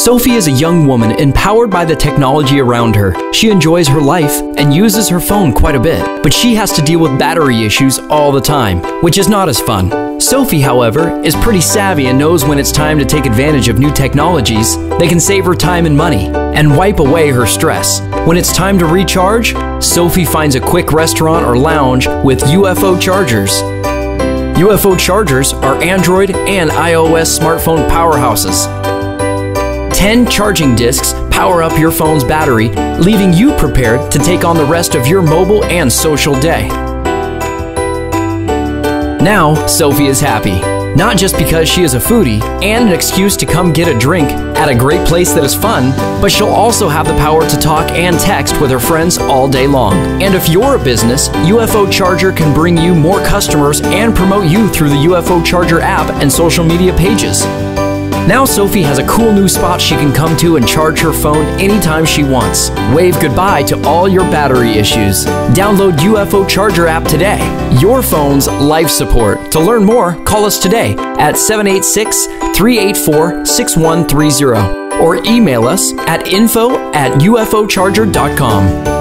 Sophie is a young woman empowered by the technology around her. She enjoys her life and uses her phone quite a bit, but she has to deal with battery issues all the time, which is not as fun. Sophie, however, is pretty savvy and knows when it's time to take advantage of new technologies that can save her time and money and wipe away her stress. When it's time to recharge, Sophie finds a quick restaurant or lounge with UFO chargers. UFO chargers are Android and iOS smartphone powerhouses. 10 charging discs power up your phone's battery, leaving you prepared to take on the rest of your mobile and social day. Now, Sophie is happy, not just because she is a foodie and an excuse to come get a drink at a great place that is fun, but she'll also have the power to talk and text with her friends all day long. And if you're a business, UFO Charger can bring you more customers and promote you through the UFO Charger app and social media pages. Now Sophie has a cool new spot she can come to and charge her phone anytime she wants. Wave goodbye to all your battery issues. Download UFO Charger app today. Your phone's life support. To learn more, call us today at 786-384-6130 or email us at info@ufocharger.com.